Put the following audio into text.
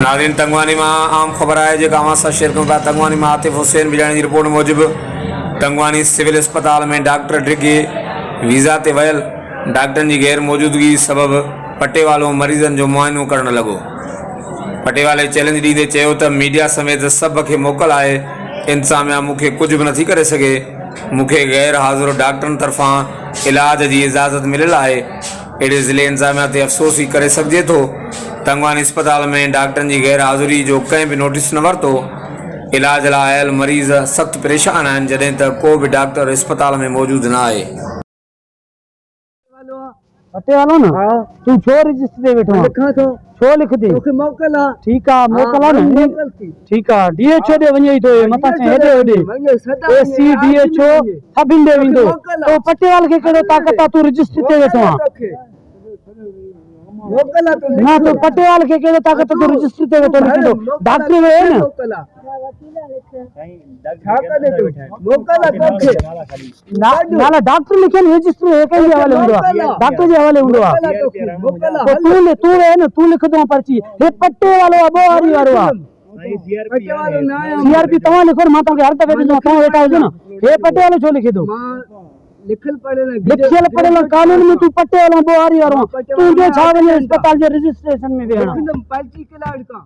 नाज़रीन तंगवानी में आम खबर है जो अवां सां शेयर करूं था। तंगवानी में आतिफ हुसैन बिजाणी की रिपोर्ट मूजिब तंगवानी सिविल अस्पताल में डॉक्टर डिगे वीज़ा ते वयल डॉक्टरनि की गैर मौजूदगी सबब पटेवालो मरीजन जो मुआयनो करण लगो। पटेवाले चैलेंज दींदे चयो त मीडिया समेत सब के मोकल है, इंतजामिया मूंखे कुछ भी नथी करे सके। मूंखे गैर हाज़िर डॉक्टरनि तरफां इलाज की इजाज़त मिलियल है। अड़े ज़िले इंतजामिया ते अफ़सोस ही करे सघिजे थो। तंगवानी अस्पताल में डॉक्टरनि की गैर हाज़िरी जो कंहिं भी नोटिस न वरितो। इलाज लाइ आयल मरीज़ सख्त परेशान आहिनि, जॾहिं त को भी डॉक्टर अस्पताल में मौजूद न आहे। पटेवालो ना तू छो रजिस्टर दे बैठो लिखा तो छो लिख दे तोखे मोकल आ। ठीक आ मोकल आ ना। ठीक आ डीएचओ दे वञई तो मथा से हेडे हेडे एसी डीएचओ सभिन दे विंदो तो पटेवाल के केड़ो ताकत आ तू रजिस्टर ते बैठो आ। मोकल आ तो ना तो पटेवाल के केड़ो ताकत तू रजिस्टर ते बैठो लिख दो। डॉक्टर है ना मोकल आ छाका दे मोकल आ तोखे नाला डॉक्टर लिखन रजिस्टर है के हवाले हुंदो डॉक्टर जे हवाले हुंदो तो तू है ना तू लिख दो पर्ची हे पट्टे वालो अबो आरी वारो आ पट्टे वालो ना सीआरपी तवा लिखो माता के हर दफे जो तवा बेटा हो ना हे पट्टे वालो छो लिख दो लिखल पढ़ेला कानून में तू पट्टे वालो अबो आरी वारो तू जो छा वने अस्पताल जे रजिस्ट्रेशन में वेणा पर्ची के लाड़ का